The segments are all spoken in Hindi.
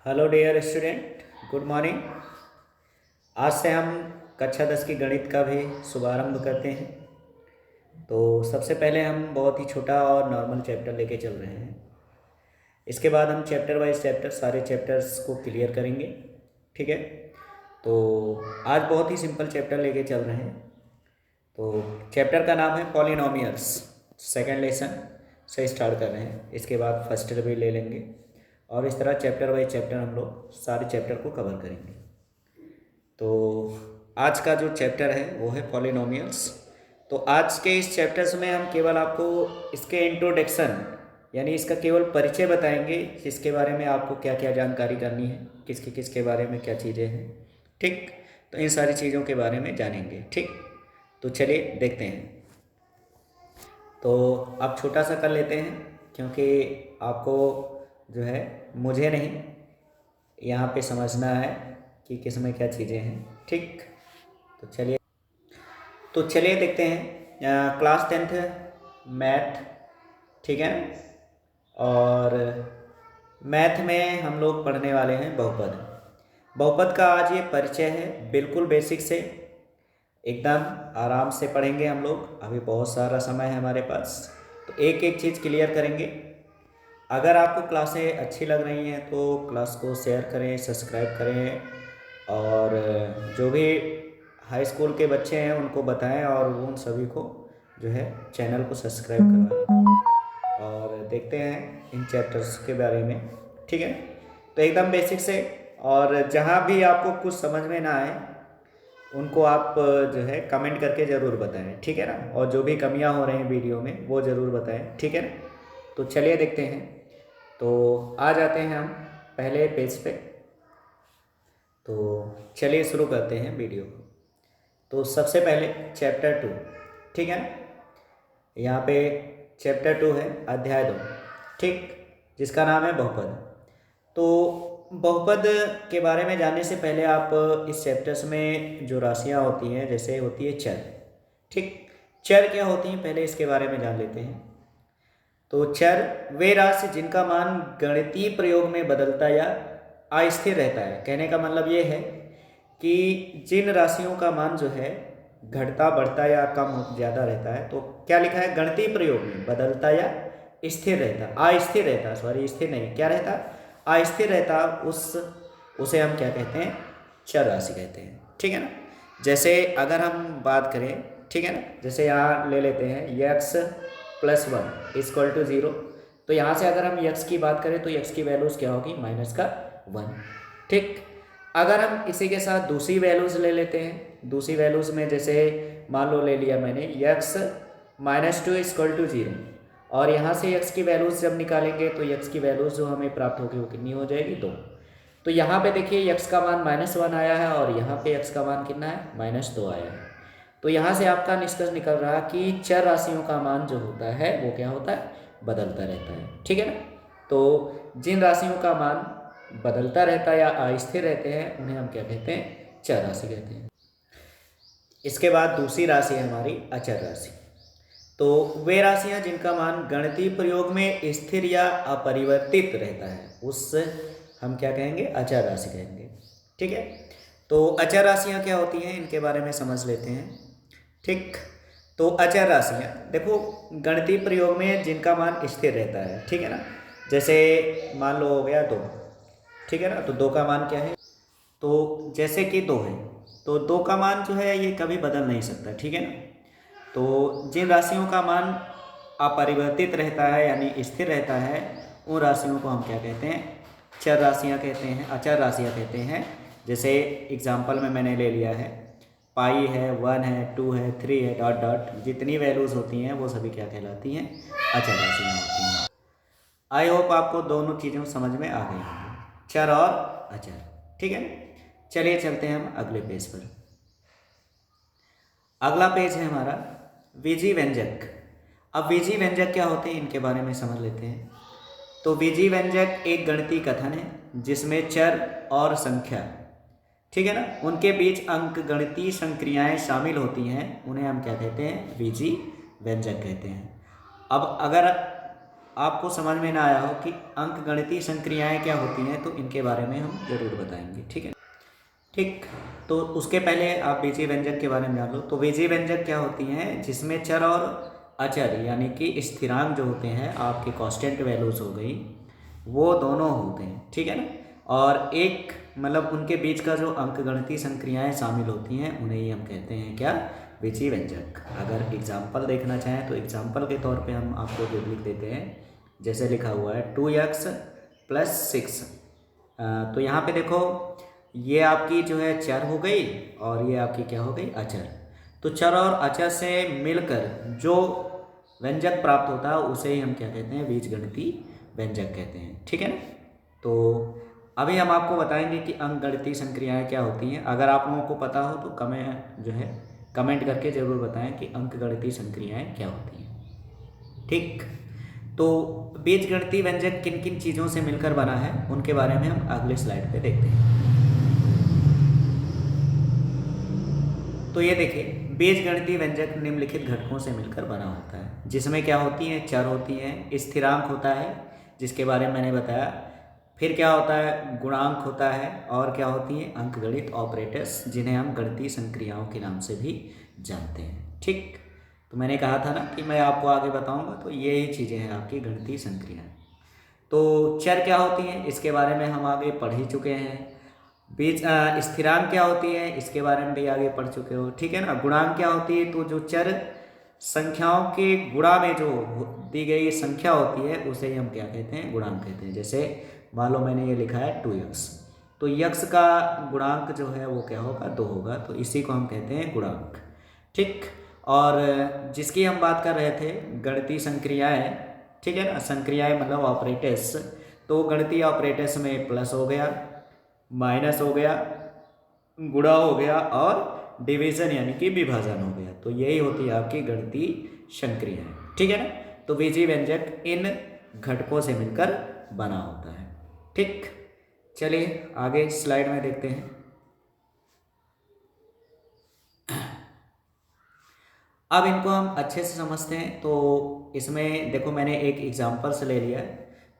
Hello dear student, good morning. आज से हम कक्षा 10 की गणित का भी शुभारंभ करते हैं। तो सबसे पहले हम बहुत ही छोटा और नॉर्मल चैप्टर लेके चल रहे हैं। इसके बाद हम चैप्टर वाइज चैप्टर सारे चैप्टर्स को क्लियर करेंगे। ठीक है, तो आज बहुत ही सिंपल चैप्टर लेके चल रहे हैं। तो चैप्टर का नाम है पॉलिनोमियल्स। सेकेंड लेसन से स्टार्ट कर रहे हैं, इसके बाद फर्स्ट भी ले लेंगे और इस तरह चैप्टर बाई चैप्टर हम लोग सारे चैप्टर को कवर करेंगे। तो आज का जो चैप्टर है वो है पॉलिनोमियल्स। तो आज के इस चैप्टर्स में हम केवल आपको इसके इंट्रोडक्शन यानी इसका केवल परिचय बताएंगे, इसके बारे में आपको क्या क्या जानकारी करनी है, किसके बारे में क्या चीज़ें हैं। ठीक, तो इन सारी चीज़ों के बारे में जानेंगे। ठीक, तो चलिए देखते हैं। तो अब छोटा सा कर लेते हैं क्योंकि आपको जो है मुझे नहीं यहाँ पे समझना है कि किस में क्या चीज़ें हैं। ठीक, तो चलिए देखते हैं। क्लास 10th मैथ, ठीक है ना। और मैथ में हम लोग पढ़ने वाले हैं बहुपद। बहुपद का आज ये परिचय है, बिल्कुल बेसिक से एकदम आराम से पढ़ेंगे हम लोग। अभी बहुत सारा समय है हमारे पास, तो एक एक चीज़ क्लियर करेंगे। अगर आपको क्लासें अच्छी लग रही हैं तो क्लास को शेयर करें, सब्सक्राइब करें और जो भी हाई स्कूल के बच्चे हैं उनको बताएं और उन सभी को जो है चैनल को सब्सक्राइब करवाएं। और देखते हैं इन चैप्टर्स के बारे में। ठीक है, तो एकदम बेसिक से, और जहाँ भी आपको कुछ समझ में ना आए उनको आप जो है कमेंट करके ज़रूर बताएं। ठीक है ना, और जो भी कमियां हो रही हैं वीडियो में वो ज़रूर बताएं। ठीक है ना, तो चलिए देखते हैं। तो आ जाते हैं हम पहले पेज पे। तो चलिए शुरू करते हैं वीडियो को। तो सबसे पहले चैप्टर 2, ठीक है ना, यहाँ पे चैप्टर 2 है अध्याय 2, ठीक, जिसका नाम है बहुपद। तो बहुपद के बारे में जानने से पहले आप इस चैप्टर्स में जो राशियाँ होती हैं, जैसे होती है चर, ठीक, चर क्या होती हैं पहले इसके बारे में जान लेते हैं। तो चर वे राशि जिनका मान गणितीय प्रयोग में बदलता या अस्थिर रहता है। कहने का मतलब ये है कि जिन राशियों का मान जो है घटता बढ़ता या कम ज़्यादा रहता है, तो क्या लिखा है, गणितीय प्रयोग में बदलता या स्थिर रहता, अस्थिर रहता, सॉरी स्थिर नहीं, क्या रहता, अस्थिर रहता, उसे हम क्या कहते हैं, चर राशि कहते हैं। ठीक है ना। जैसे अगर हम बात करें, ठीक है ना, जैसे यहाँ ले लेते हैं x + 1 = 0। तो यहाँ से अगर हम x की बात करें तो x की वैल्यूज़ क्या होगी, -1। ठीक, अगर हम इसी के साथ दूसरी वैल्यूज़ ले लेते हैं, दूसरी वैल्यूज़ में जैसे मान लो ले लिया मैंने x -2 = 0, और यहाँ से x की वैल्यूज़ जब निकालेंगे तो x की वैल्यूज़ जो हमें प्राप्त होगी वो कितनी हो जाएगी, 2। तो यहाँ पे देखिए x का मान -1 आया है और यहाँ पे x का मान कितना है, -2 आया है। तो यहाँ से आपका निष्कर्ष निकल रहा है कि चर राशियों का मान जो होता है वो क्या होता है, बदलता रहता है। ठीक है ना। तो जिन राशियों का मान बदलता रहता है या अस्थिर रहते हैं उन्हें हम क्या कहते हैं, चर राशि कहते हैं। इसके बाद दूसरी राशि है हमारी अचर राशि। तो वे राशियां जिनका मान गणितीय प्रयोग में स्थिर या अपरिवर्तित रहता है, उस हम क्या कहेंगे, अचर राशि कहेंगे। ठीक है, तो अचर राशियां क्या होती हैं इनके बारे में समझ लेते हैं। ठीक, तो अचर राशियां देखो गणितीय प्रयोग में जिनका मान स्थिर रहता है, ठीक है ना, जैसे मान लो हो गया 2, ठीक है ना, तो 2 का मान क्या है, तो जैसे कि 2 है तो 2 का मान जो है ये कभी बदल नहीं सकता। ठीक है ना। तो जिन राशियों का मान अपरिवर्तित रहता है यानी स्थिर रहता है, उन राशियों को हम क्या कहते हैं, चर राशियाँ कहते हैं, अचर राशियाँ कहते हैं। जैसे एग्जाम्पल में मैंने ले लिया है पाई है, 1 है, 2 है, 3 है, डॉट डॉट, जितनी वैल्यूज़ होती हैं वो सभी क्या कहलाती हैं, अचर राशियाँ होती हैं। आई होप आपको दोनों चीज़ें समझ में आ गई होंगी, चर और अचर। ठीक है, चलिए चलते हैं हम अगले पेज पर। अगला पेज है हमारा विजी व्यंजक। अब विजी व्यंजक क्या होते हैं इनके बारे में समझ लेते हैं। तो विजी व्यंजक एक गणितीय कथन है जिसमें चर और संख्या, ठीक है ना, उनके बीच अंक गणितीय संक्रियाएं शामिल होती हैं, उन्हें हम क्या कहते हैं, विजी व्यंजक कहते हैं। अब अगर आपको समझ में ना आया हो कि अंकगणितीय संक्रियाएं क्या होती हैं, तो इनके बारे में हम जरूर बताएंगे। ठीक है, ठीक। तो उसके पहले आप बीजीय व्यंजक के बारे में जान लो। तो बीजीय व्यंजक क्या होती हैं, जिसमें चर और अचर यानी कि स्थिरांक जो होते हैं, आपके कांस्टेंट वैल्यूज हो गई, वो दोनों होते हैं। ठीक है ना, और एक मतलब उनके बीच का जो अंकगणितीय संक्रियाएं शामिल होती हैं, उन्हें ही हम कहते हैं क्या, बीजीय व्यंजक। अगर एग्जाम्पल देखना चाहें तो एग्जाम्पल के तौर पे हम आपको जो लिख देते हैं, जैसे लिखा हुआ है 2x + 6। तो यहाँ पे देखो, ये आपकी जो है चर हो गई और ये आपकी क्या हो गई, अचर। तो चर और अचर से मिलकर जो व्यंजक प्राप्त होता है उसे ही हम क्या कहते हैं, बीजगणितीय व्यंजक कहते हैं। ठीक है ना। तो अभी हम आपको बताएंगे कि अंकगणितीय संक्रियाएं क्या होती हैं। अगर आप लोगों को पता हो तो कमेंट करके ज़रूर बताएं कि अंकगणितीय संक्रियाएं क्या होती हैं। ठीक। तो बीजगणितीय व्यंजक किन किन चीज़ों से मिलकर बना है, उनके बारे में हम अगले स्लाइड पे देखते हैं। तो ये देखिए, बीजगणितीय व्यंजक निम्नलिखित घटकों से मिलकर बना होता है, जिसमें क्या होती हैं, चर होती हैं, स्थिरांक होता है जिसके बारे में मैंने बताया, फिर क्या होता है, गुणांक होता है, और क्या होती हैं, अंकगणित ऑपरेटर्स, जिन्हें हम गणितीय संक्रियाओं के नाम से भी जानते हैं। ठीक। तो मैंने कहा था ना कि मैं आपको आगे बताऊंगा, तो यही चीज़ें हैं आपकी गणितीय संक्रियाएं। तो चर क्या होती हैं, इसके बारे में हम आगे पढ़ ही चुके हैं। बीज स्थिरांक क्या होती है, इसके बारे में भी आगे पढ़ चुके हो। ठीक है ना। गुणांक क्या होती है, तो जो चर संख्याओं के गुणा में जो दी गई संख्या होती है उसे ही हम क्या कहते हैं, गुणांक कहते हैं। जैसे मान लो मैंने ये लिखा है 2x, तो यक्स का गुणांक जो है वो क्या होगा, 2 होगा, तो इसी को हम कहते हैं गुणांक। ठीक। और जिसकी हम बात कर रहे थे, गणितीय संक्रियाएं, ठीक है ना, संक्रियाएं मतलब ऑपरेटर्स। तो गणितीय ऑपरेटर्स में प्लस हो गया, माइनस हो गया, गुणा हो गया, और डिवीजन यानी कि विभाजन हो गया। तो यही होती है आपकी गणितीय संक्रियाएं। ठीक है ना। तो बीजीय व्यंजक इन घटकों से मिलकर बना होता है। ठीक। चलिए आगे स्लाइड में देखते हैं। अब इनको हम अच्छे से समझते हैं। तो इसमें देखो, मैंने एक एग्जाम्पल से ले लिया है।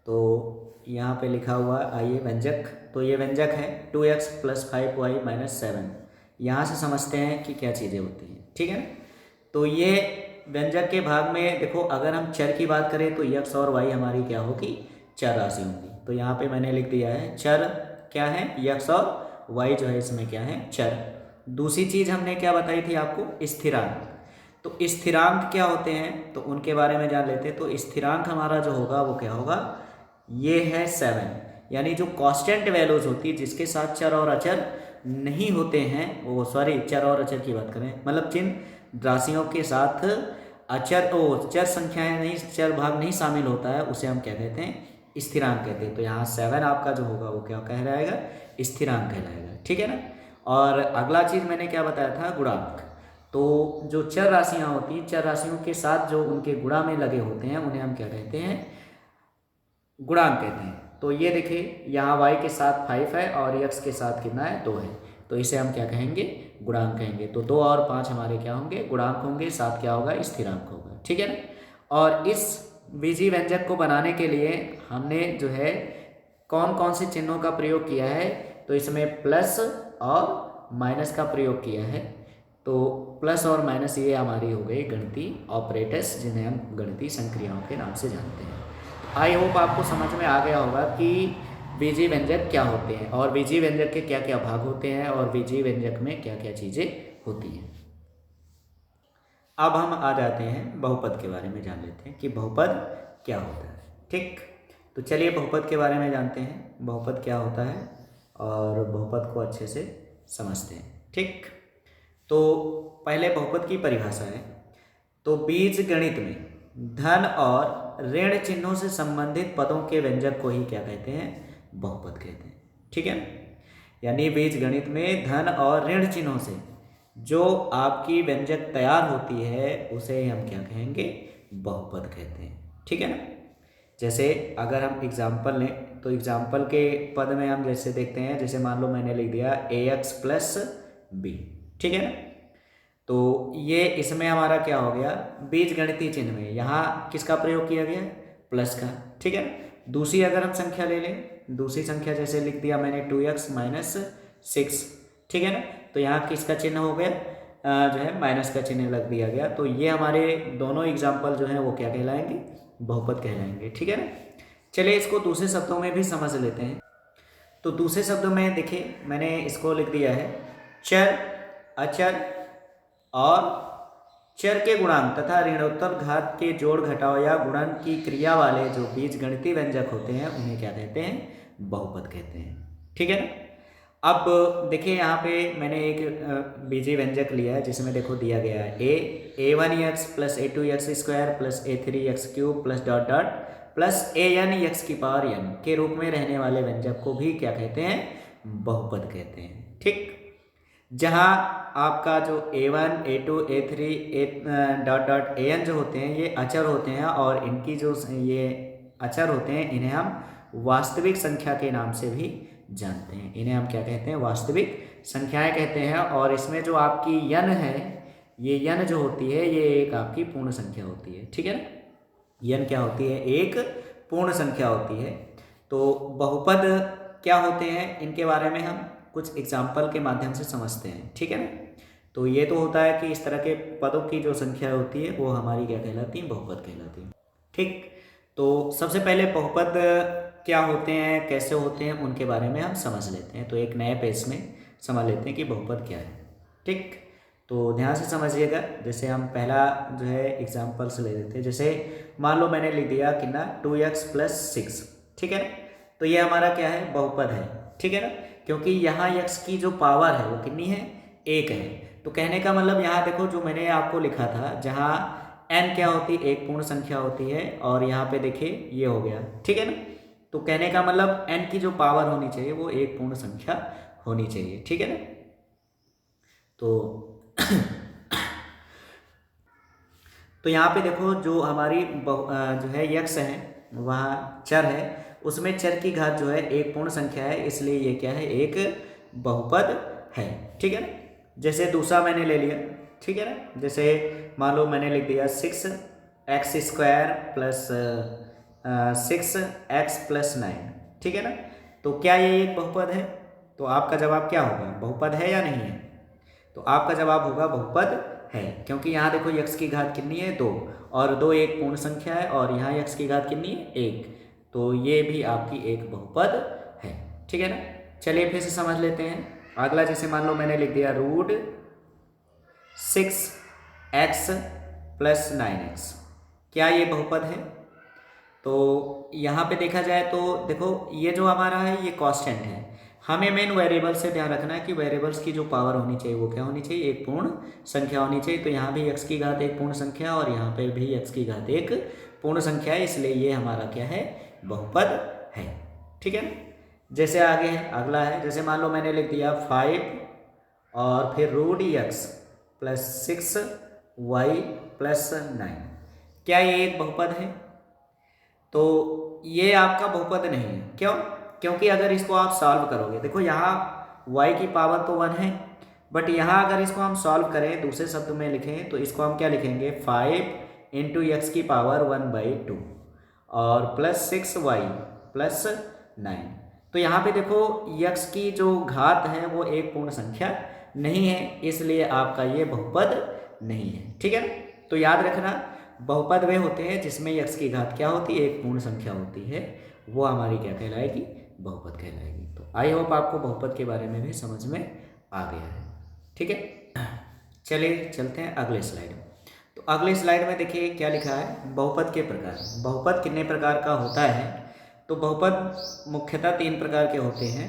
तो यहाँ पे लिखा हुआ है, आइए व्यंजक। तो ये व्यंजक है 2x + 5y - 7। यहाँ से समझते हैं कि क्या चीज़ें होती हैं। ठीक है ना। तो ये व्यंजक के भाग में देखो, अगर हम चर की बात करें तो x और y हमारी क्या होगी, चर राशि होंगी। तो यहाँ पे मैंने लिख दिया है चर क्या है, x और y जो है इसमें क्या है, चर। दूसरी चीज़ हमने क्या बताई थी आपको, स्थिरांक। तो स्थिरांक क्या होते हैं, तो उनके बारे में जान लेते हैं। तो स्थिरांक हमारा जो होगा वो क्या होगा, ये है 7। यानी जो कांस्टेंट वैल्यूज होती है, जिसके साथ चर और अचर नहीं होते हैं, वो सॉरी चर और अचर की बात करें, मतलब जिन राशियों के साथ चर संख्याएं नहीं, चर भाग नहीं शामिल होता है, उसे हम क्या कहते हैं, स्थिरांक कहते हैं। तो यहाँ 7 आपका जो होगा वो क्या कहलाएगा, स्थिरांक कहलाएगा। ठीक है ना। और अगला चीज़ मैंने क्या बताया था, गुणांक। तो जो चर राशियाँ होती हैं, चर राशियों के साथ जो उनके गुणा में लगे होते हैं, उन्हें हम क्या कहते हैं, गुणांक कहते हैं। तो ये देखिए, यहाँ y के साथ 5 है और x के साथ कितना है, 2 है, तो इसे हम क्या कहेंगे, गुणांक कहेंगे। तो 2 और 5 हमारे क्या होंगे, गुणांक होंगे, साथ क्या होगा, स्थिरांक होगा। ठीक है ना। और इस बीजीय व्यंजक को बनाने के लिए हमने जो है कौन कौन से चिन्हों का प्रयोग किया है, तो इसमें प्लस और माइनस का प्रयोग किया है। तो प्लस और माइनस ये हमारी हो गई गणितीय ऑपरेटर्स, जिन्हें हम गणितीय संक्रियाओं के नाम से जानते हैं। आई होप आपको समझ में आ गया होगा कि बीजीय व्यंजक क्या होते हैं, और बीजीय व्यंजक के क्या क्या भाग होते हैं, और बीजीय व्यंजक में क्या क्या चीज़ें होती हैं। अब हम आ जाते हैं बहुपद के बारे में, जान लेते हैं कि बहुपद क्या होता है। ठीक। तो चलिए बहुपद के बारे में जानते हैं, बहुपद क्या होता है, और बहुपद को अच्छे से समझते हैं। ठीक। तो पहले बहुपद की परिभाषा है। तो बीज गणित में धन और ऋण चिन्हों से संबंधित पदों के व्यंजक को ही क्या कहते हैं, बहुपद कहते हैं। ठीक है। यानी बीज गणित में धन और ऋण चिन्हों से जो आपकी व्यंजक तैयार होती है, उसे हम क्या कहेंगे, बहुपद कहते हैं। ठीक है ना। जैसे अगर हम एग्जाम्पल लें, तो एग्जाम्पल के पद में हम जैसे देखते हैं, जैसे मान लो मैंने लिख दिया ax + b। ठीक है ना। तो ये इसमें हमारा क्या हो गया, बीज गणितीय चिन्ह में यहाँ किसका प्रयोग किया गया, प्लस का, ठीक है ना। दूसरी अगर हम संख्या ले लें, दूसरी संख्या जैसे लिख दिया मैंने 2x माइनस 6, ठीक है ना। तो यहाँ किसका चिन्ह हो गया, जो है माइनस का चिन्ह लग दिया गया। तो ये हमारे दोनों एग्जाम्पल जो हैं वो क्या कहलाएंगे, बहुपद कहलाएंगे, ठीक है ना। चलिए इसको दूसरे शब्दों में भी समझ लेते हैं। तो दूसरे शब्दों में देखिए मैंने इसको लिख दिया है, चर, अचर और चर के गुणांक तथा ऋणोत्तर घात के जोड़ घटाव या गुणन की क्रिया वाले जो बीजगणितीय व्यंजक होते हैं उन्हें क्या कहते हैं, बहुपद कहते हैं, ठीक है ना। अब देखिए यहाँ पे मैंने एक बीजीय व्यंजक लिया है जिसमें देखो दिया गया है a1x plus a2x square plus a3x cube plus dot dot plus an x की पावर n के रूप में रहने वाले व्यंजक को भी क्या कहते हैं, बहुपद कहते हैं, ठीक। जहाँ आपका जो a1 a2 a3 dot dot an जो होते हैं ये अचर होते हैं और इनकी जो ये अचर होते हैं इन्हें हम वास्तविक संख्या के नाम से भी जानते हैं। इन्हें हम क्या कहते हैं, वास्तविक संख्याएं कहते हैं। और इसमें जो आपकी यन है, ये यन जो होती है ये एक आपकी पूर्ण संख्या होती है, ठीक है ना। यन क्या होती है, एक पूर्ण संख्या होती है। तो बहुपद क्या होते हैं इनके बारे में हम कुछ एग्जाम्पल के माध्यम से समझते हैं, ठीक है ना। तो ये तो होता है कि इस तरह के पदों की जो संख्या होती है वो हमारी क्या कहलाती है, बहुपद कहलाती है, ठीक। तो सबसे पहले बहुपद क्या होते हैं, कैसे होते हैं, उनके बारे में हम समझ लेते हैं। तो एक नए पेज में समझ लेते हैं कि बहुपद क्या है, ठीक। तो ध्यान से समझिएगा। जैसे हम पहला जो है एग्जाम्पल्स ले लेते हैं। जैसे मान लो मैंने लिख दिया कितना 2x प्लस 6, ठीक है ना। तो ये हमारा क्या है, बहुपद है, ठीक है ना। क्योंकि यहाँ x की जो पावर है वो कितनी है, 1 है। तो कहने का मतलब यहाँ देखो जो मैंने आपको लिखा था, जहाँ n क्या होती है, एक पूर्ण संख्या होती है, और यहाँ पे देखिए ये हो गया, ठीक है ना। तो कहने का मतलब n की जो पावर होनी चाहिए वो एक पूर्ण संख्या होनी चाहिए, ठीक है ना। तो यहाँ पे देखो जो हमारी जो है x है वहाँ चर है, उसमें चर की घात जो है एक पूर्ण संख्या है, इसलिए ये क्या है, एक बहुपद है, ठीक है ना। जैसे दूसरा मैंने ले लिया, ठीक है ना। जैसे मान लो मैंने लिख दिया 6x square plus 6x plus 9, ठीक है ना। तो क्या ये एक बहुपद है? तो आपका जवाब क्या होगा, बहुपद है या नहीं है? तो आपका जवाब होगा बहुपद है, क्योंकि यहाँ देखो x की घात कितनी है, 2, और 2 एक पूर्ण संख्या है, और यहाँ x की घात कितनी है, 1। तो ये भी आपकी एक बहुपद है, ठीक है ना। चलिए फिर से समझ लेते हैं अगला। जैसे मान लो मैंने लिख दिया रूट 6x प्लस 9x, क्या ये बहुपद है? तो यहाँ पे देखा जाए तो देखो ये जो हमारा है ये कांस्टेंट है। हमें मेन वेरिएबल से ध्यान रखना है कि वेरिएबल्स की जो पावर होनी चाहिए वो क्या होनी चाहिए, एक पूर्ण संख्या होनी चाहिए। तो यहाँ भी x की घात एक पूर्ण संख्या और यहाँ पे भी x की घात एक पूर्ण संख्या है, इसलिए ये हमारा क्या है, बहुपद है, ठीक है। जैसे आगे है अगला है, जैसे मान लो मैंने लिख दिया 5 और फिर root x plus 6y plus 9, क्या ये एक बहुपद है? तो ये आपका बहुपद नहीं है। क्यों? क्योंकि अगर इसको आप सॉल्व करोगे, देखो यहाँ y की पावर तो 1 है, बट यहाँ अगर इसको हम सॉल्व करें, दूसरे शब्द में लिखें, तो इसको हम क्या लिखेंगे, 5 इंटू एक्स की पावर 1/2 और प्लस 6y प्लस 9। तो यहाँ पे देखो x की जो घात है वो एक पूर्ण संख्या नहीं है, इसलिए आपका ये बहुपद नहीं है, ठीक है ना। तो याद रखना बहुपद वे होते हैं जिसमें x की घात क्या होती है, एक पूर्ण संख्या होती है, वो हमारी क्या कहलाएगी, बहुपद कहलाएगी। तो आई होप आपको बहुपद के बारे में भी समझ में आ गया है, ठीक है। चलिए चलते हैं अगले स्लाइड में। तो अगले स्लाइड में देखिए क्या लिखा है, बहुपद के प्रकार। बहुपद कितने प्रकार का होता है? तो बहुपद मुख्यतः 3 प्रकार के होते हैं।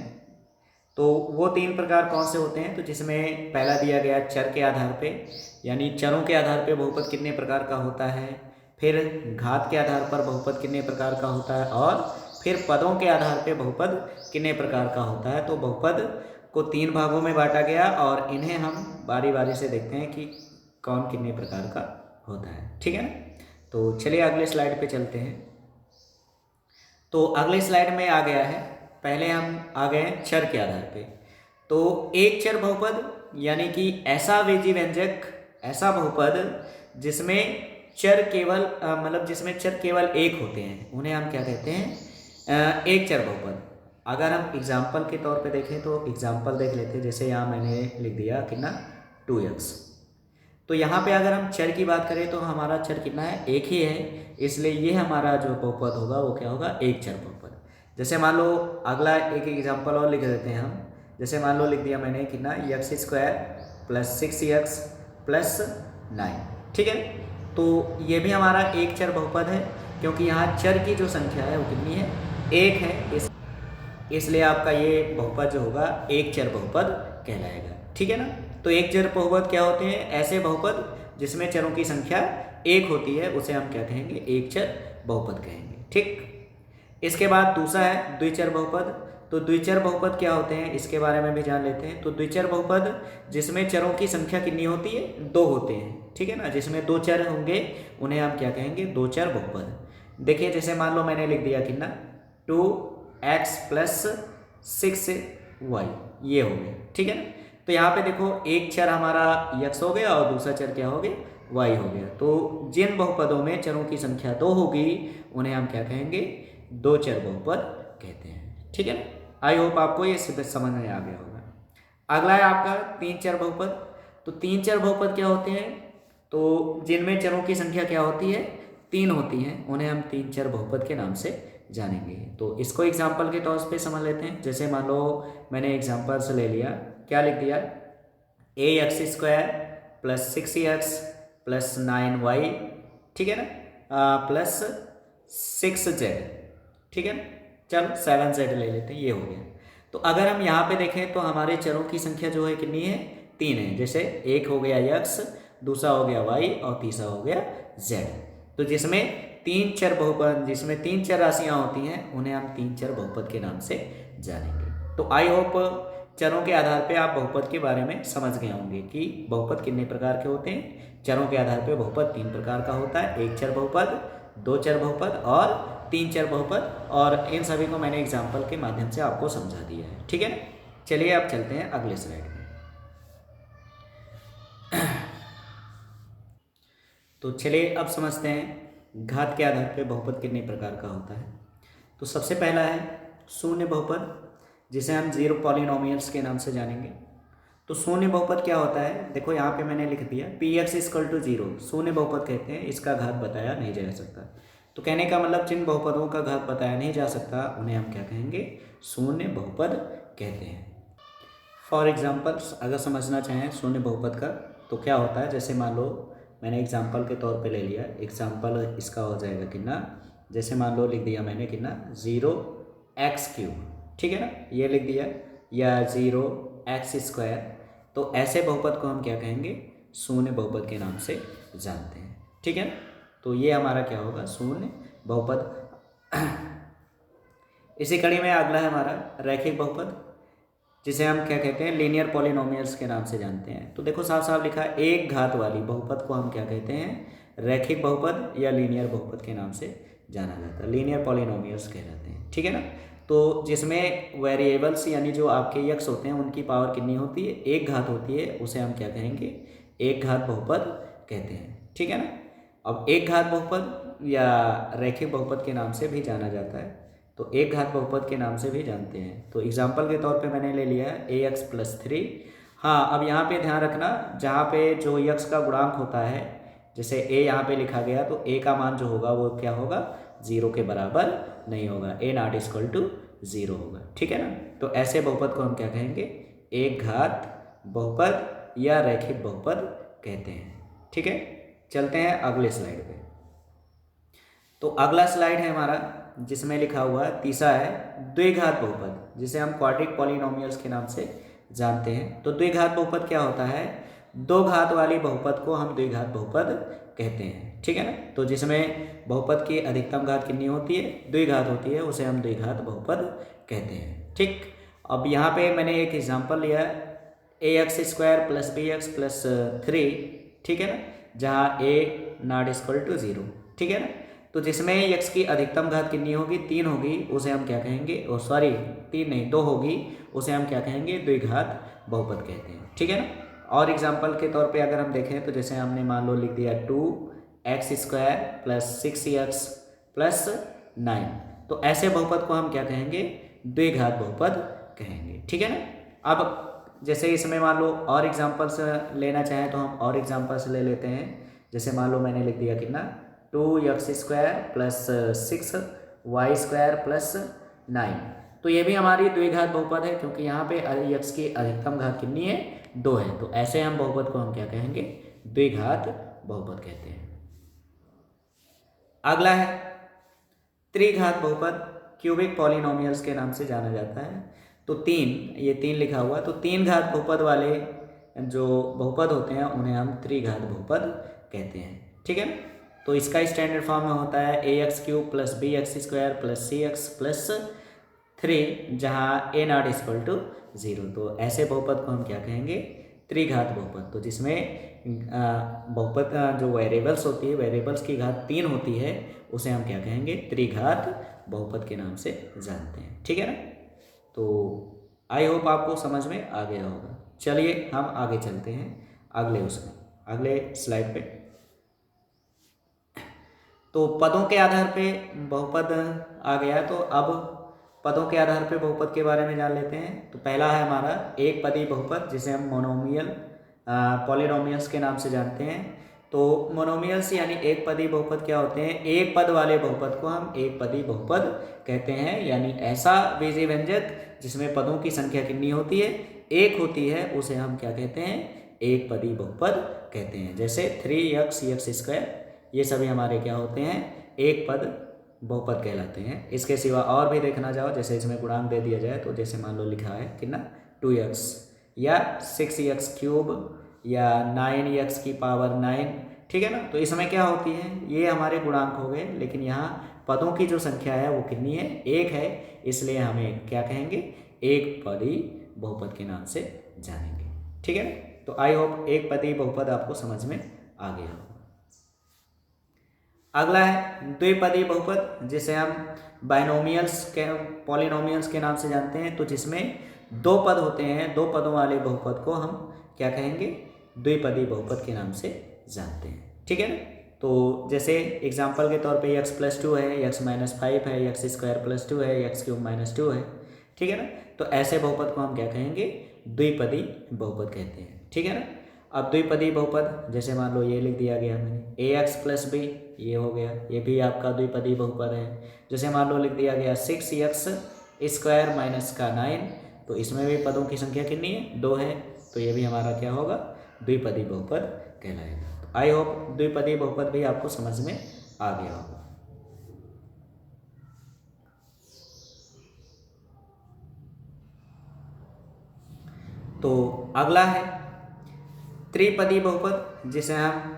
तो वो 3 प्रकार कौन से होते हैं? तो जिसमें पहला दिया गया चर के आधार पे, यानी चरों के आधार पे बहुपद कितने प्रकार का होता है, फिर घात के आधार पर बहुपद कितने प्रकार का होता है, और फिर पदों के आधार पे बहुपद कितने प्रकार का होता है। तो बहुपद को 3 भागों में बांटा गया और इन्हें हम बारी बारी से देखते हैं कि कौन कितने प्रकार का होता है, ठीक है ना। तो चलिए अगले स्लाइड पे चलते हैं। तो अगले स्लाइड में आ गया है, पहले हम आ गए चर के आधार पे। तो एक चर बहुपद यानी कि ऐसा बेजी व्यंजक, ऐसा बहुपद जिसमें चर केवल मतलब जिसमें चर केवल एक होते हैं उन्हें हम क्या कहते हैं, एक चर बहुपद। अगर हम एग्जाम्पल के तौर पे देखें तो एग्जाम्पल देख लेते हैं। जैसे यहाँ मैंने लिख दिया कितना 2x। तो यहाँ पे अगर हम चर की बात करें तो हमारा चर कितना है, एक ही है, इसलिए ये हमारा जो बहुपद होगा वो क्या होगा, एक चर बहुपद। जैसे मान लो अगला एक एग्जाम्पल और लिख देते हैं हम। जैसे मान लो लिख दिया मैंने कितना x² + 6x + 9, ठीक है। तो ये भी हमारा एक चर बहुपद है, क्योंकि यहाँ चर की जो संख्या है वो कितनी है, एक है, इसलिए आपका ये बहुपद जो होगा एक चर बहुपद कहलाएगा, ठीक है ना। तो एक चर बहुपद क्या होते हैं, ऐसे बहुपद जिसमें चरों की संख्या एक होती है उसे हम क्या कहेंगे, एक चर बहुपद कहेंगे, ठीक। इसके बाद दूसरा है द्विचर बहुपद। तो द्विचर बहुपद क्या होते हैं इसके बारे में भी जान लेते हैं। तो द्विचर बहुपद जिसमें चरों की संख्या कितनी होती है, दो होते हैं, ठीक है ना। जिसमें दो चर होंगे उन्हें हम क्या कहेंगे, दो चर बहुपद। देखिए जैसे मान लो मैंने लिख दिया कितना 2x + 6y, ये हो गया, ठीक है ना। तो यहाँ पे देखो एक चर हमारा x हो गया और दूसरा चर क्या हो गया, y हो गया। तो जिन बहुपदों में चरों की संख्या दो होगी उन्हें हम क्या कहेंगे, दो चर बहुपद कहते हैं, ठीक है ना। आई होप आपको ये समझ में आ गया होगा। अगला है आपका तीन चर बहुपद। तो तीन चर बहुपद क्या होते हैं, तो जिनमें चरों की संख्या क्या होती है, तीन होती है, उन्हें हम तीन चर बहुपद के नाम से जानेंगे। तो इसको एग्जाम्पल के तौर पे समझ लेते हैं। जैसे मान लो मैंने एग्जाम्पल से ले लिया, क्या लिख दिया, ax² + 6x + 9y, ठीक है ना, प्लस 6z, ठीक है ना। चलो 7z ले लेते हैं, ये हो गया। तो अगर हम यहाँ पे देखें तो हमारे चरों की संख्या जो है कितनी है, तीन है। जैसे एक हो गया x, दूसरा हो गया y और तीसरा हो गया z। तो जिसमें तीन चर बहुपद, जिसमें तीन चर राशियाँ होती हैं उन्हें हम तीन चर बहुपद के नाम से जानेंगे। तो आई होप चरों के आधार पे आप बहुपद के बारे में समझ गए होंगे कि बहुपद कितने प्रकार के होते हैं। चरों के आधार पे बहुपद तीन प्रकार का होता है, एक चर बहुपद, दो चर बहुपद और तीन चर बहुपद। और इन सभी को मैंने एग्जाम्पल के माध्यम से आपको समझा दिया है, ठीक है ना। चलिए अब चलते हैं अगले स्लाइड में। तो चलिए अब समझते हैं घात के आधार पे बहुपद कितने प्रकार का होता है। तो सबसे पहला है शून्य बहुपद, जिसे हम जीरो पॉलिनोमियल्स के नाम से जानेंगे। तो शून्य बहुपद क्या होता है, देखो यहाँ पे मैंने लिख दिया px = 0, शून्य बहुपद कहते हैं, इसका घात बताया नहीं जा सकता। तो कहने का मतलब जिन बहुपदों का घात बताया नहीं जा सकता उन्हें हम क्या कहेंगे, शून्य बहुपद कहते हैं। फॉर एग्जाम्पल अगर समझना चाहें शून्य बहुपद का तो क्या होता है, जैसे मान लो मैंने एग्जाम्पल के तौर पे ले लिया, एग्जाम्पल इसका हो जाएगा कितना, जैसे मान लो लिख दिया मैंने कितना 0x3, ठीक है ना, ये लिख दिया, या 0x²। तो ऐसे बहुपद को हम क्या कहेंगे, शून्य बहुपद के नाम से जानते हैं, ठीक है ना। तो ये हमारा क्या होगा, शून्य बहुपद। इसी कड़ी में अगला है हमारा रैखिक बहुपद, जिसे हम क्या कहते हैं, लीनियर पॉलिनोमियल्स के नाम से जानते हैं। तो देखो साफ साफ लिखा है, एक घात वाली बहुपद को हम क्या कहते हैं, रैखिक बहुपद या लीनियर बहुपद के नाम से जाना जाता है, लीनियर पॉलिनोमियल्स कहलाते हैं, ठीक है ना। तो जिसमें वेरिएबल्स यानी जो आपके यक्स होते हैं उनकी पावर कितनी होती है, एक घात होती है, उसे हम क्या कहेंगे, एक घात बहुपद कहते हैं, ठीक है ना। अब एक घात बहुपद या रैखिक बहुपद के नाम से भी जाना जाता है, तो एक घात बहुपद के नाम से भी जानते हैं। तो एग्जाम्पल के तौर पे मैंने ले लिया है ax + 3। हाँ, अब यहाँ पे ध्यान रखना, जहाँ पे जो यक्स का गुणांक होता है, जैसे a यहाँ पे लिखा गया, तो a का मान जो होगा वो क्या होगा, 0 के बराबर नहीं होगा, a ≠ 0 होगा, ठीक है ना। तो ऐसे बहुपद को हम क्या कहेंगे, एक घात बहुपद या रैखिक बहुपद कहते हैं, ठीक है। चलते हैं अगले स्लाइड पे। तो अगला स्लाइड है हमारा जिसमें लिखा हुआ है, तीसरा है द्विघात बहुपद, जिसे हम क्वाड्रिक पॉलिनोमियल्स के नाम से जानते हैं। तो द्विघात बहुपद क्या होता है, दो घात वाली बहुपद को हम द्विघात बहुपद कहते हैं, ठीक है ना। तो जिसमें बहुपद की अधिकतम घात कितनी होती है, द्विघात होती है, उसे हम द्विघात बहुपद कहते हैं, ठीक। अब यहाँ पे मैंने एक एग्जाम्पल लिया ax² + bx + 3, ठीक है ना, जहाँ a ≠ 0, ठीक है ना। तो जिसमें x की अधिकतम घात कितनी होगी, 3 होगी, उसे हम क्या कहेंगे, ओ सॉरी 3 नहीं 2 होगी, उसे हम क्या कहेंगे, द्विघात बहुपद कहते हैं, ठीक है ना। और एग्जाम्पल के तौर पे अगर हम देखें तो जैसे हमने मान लो लिख दिया 2 x square plus 6x plus 9। तो ऐसे बहुपद को हम क्या कहेंगे, द्विघात बहुपद कहेंगे। ठीक है ना। अब जैसे इसमें मान लो और एग्जांपल्स लेना चाहें तो हम और एग्जांपल्स ले लेते हैं। जैसे मान लो मैंने लिख दिया कितना, 2x² प्लस 6y² प्लस 9। तो ये भी हमारी द्विघात बहुपद है, क्योंकि यहाँ पे x की अधिकतम घात कितनी है, 2 है। तो ऐसे हम बहुपद को हम क्या कहेंगे, द्विघात बहुपद कहते हैं। अगला है त्रिघात बहुपद, क्यूबिक पॉलिनोमियल्स के नाम से जाना जाता है। तो 3, ये 3 लिखा हुआ, तो 3 घात बहुपद वाले जो बहुपद होते हैं उन्हें हम त्रिघात बहुपद कहते हैं। ठीक है। तो इसका स्टैंडर्ड फॉर्म में होता है ax³ plus bx² plus cx plus 3, जहाँ a0 = 0। तो ऐसे बहुपद को हम क्या कहेंगे, त्रिघात बहुपद। तो जिसमें बहुपद जो वेरिएबल्स होती है, वेरिएबल्स की घात 3 होती है, उसे हम क्या कहेंगे, त्रिघात बहुपद के नाम से जानते हैं। ठीक है ना। तो आई होप आपको समझ में आ गया होगा। चलिए हम आगे चलते हैं अगले स्लाइड पे। तो पदों के आधार पे बहुपद आ गया, तो अब पदों के आधार पे बहुपद के बारे में जान लेते हैं। तो पहला है हमारा एक पदी बहुपद, जिसे हम मोनोमियल पॉलिनोमियल्स के नाम से जानते हैं। तो मोनोमियल्स यानी एक पदी बहुपद क्या होते हैं, एक पद वाले बहुपद को हम एक पदी बहुपद कहते हैं। यानी ऐसा बीजीय व्यंजक जिसमें पदों की संख्या कितनी होती है, एक होती है, उसे हम क्या कहते हैं, एक पदी बहुपद कहते हैं। जैसे 3x² ये सभी हमारे क्या होते हैं, एक पद बहुपद कहलाते हैं। इसके सिवा और भी देखना चाहो, जैसे इसमें गुणांक दे दिया जाए, तो जैसे मान लो लिखा है कितना, 2x या 6x³ या 9x⁴ 9। ठीक है ना। तो इसमें क्या होती है, ये हमारे गुणांक हो गए, लेकिन यहाँ पदों की जो संख्या है वो कितनी है, एक है। इसलिए हमें क्या कहेंगे, एक पदी बहुपद के नाम से जानेंगे। ठीक है। तो आई होप एक पदी बहुपद आपको समझ में आ गया होगा। अगला है द्विपदी बहुपद, जिसे हम बाइनोमियल्स के पॉलिनोमियल्स के नाम से जानते हैं। तो जिसमें 2 पद होते हैं, 2 पदों वाले बहुपद को हम क्या कहेंगे, द्विपदी बहुपद के नाम से जानते हैं। ठीक है ना। तो जैसे एग्जांपल के तौर पे x + 2 है, x - 5 है, x² + 2 है, x³ - 2 है। ठीक है ना। तो ऐसे बहुपद को हम क्या कहेंगे, द्विपदी बहुपद कहते हैं। ठीक है ना। अब द्विपदी बहुपद, जैसे मान लो ये लिख दिया गया मैंने, ax + b, ये हो गया, ये भी आपका द्विपदी बहुपद है। जैसे मान लो लिख दिया गया 6x² - 9, तो इसमें भी पदों की संख्या कितनी है, 2 है। तो ये भी हमारा क्या होगा, द्विपदी बहुपद कहलाएगा। तो आई होप द्विपदी बहुपद भी आपको समझ में आ गया होगा। तो अगला है त्रिपदी बहुपद, जिसे हम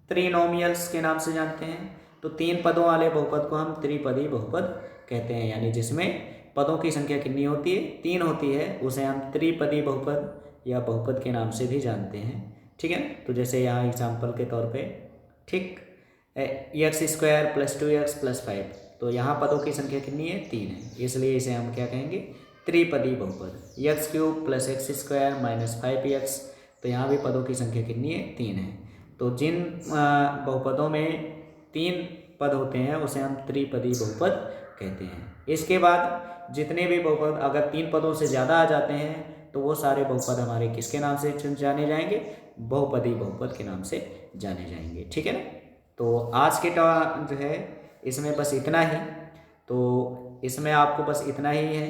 त्रिनोमियल्स के नाम से जानते हैं। तो 3 पदों वाले बहुपद को हम त्रिपदी बहुपद कहते हैं। यानी जिसमें पदों की संख्या कितनी होती है, 3 होती है, उसे हम त्रिपदी बहुपद या बहुपद के नाम से भी जानते हैं। ठीक है। तो जैसे यहाँ एग्जाम्पल के तौर पे, ठीक, x² + 2x + 5, तो यहाँ पदों की संख्या कितनी है, 3 है। इसलिए इसे हम क्या कहेंगे, त्रिपदी बहुपद। x³ + x² - 5x, तो यहाँ भी पदों की संख्या कितनी है, 3 है। तो जिन बहुपदों में 3 पद होते हैं उसे हम त्रिपदी बहुपद कहते हैं। इसके बाद जितने भी बहुपद अगर 3 पदों से ज़्यादा आ जाते हैं, तो वो सारे बहुपद हमारे किसके नाम से जाने जाएंगे, बहुपदी बहुपद के नाम से जाने जाएंगे। ठीक है ना। तो आज के जो है इसमें बस इतना ही। तो इसमें आपको बस इतना ही है।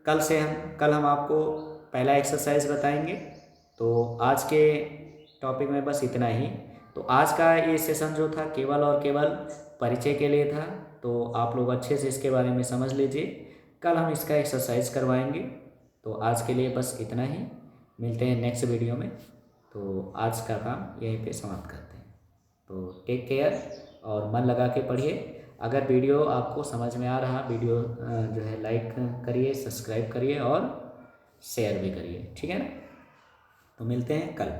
कल हम आपको पहला एक्सरसाइज बताएंगे। तो आज के टॉपिक में बस इतना ही। तो आज का ये सेशन जो था केवल और केवल परिचय के लिए था। तो आप लोग अच्छे से इसके बारे में समझ लीजिए। कल हम इसका एक्सरसाइज करवाएंगे। तो आज के लिए बस इतना ही। मिलते हैं नेक्स्ट वीडियो में। तो आज का काम यहीं पे समाप्त करते हैं। तो टेक केयर और मन लगा के पढ़िए। अगर वीडियो आपको समझ में आ रहा, वीडियो जो है लाइक करिए, सब्सक्राइब करिए और शेयर भी करिए। ठीक है ना। तो मिलते हैं कल।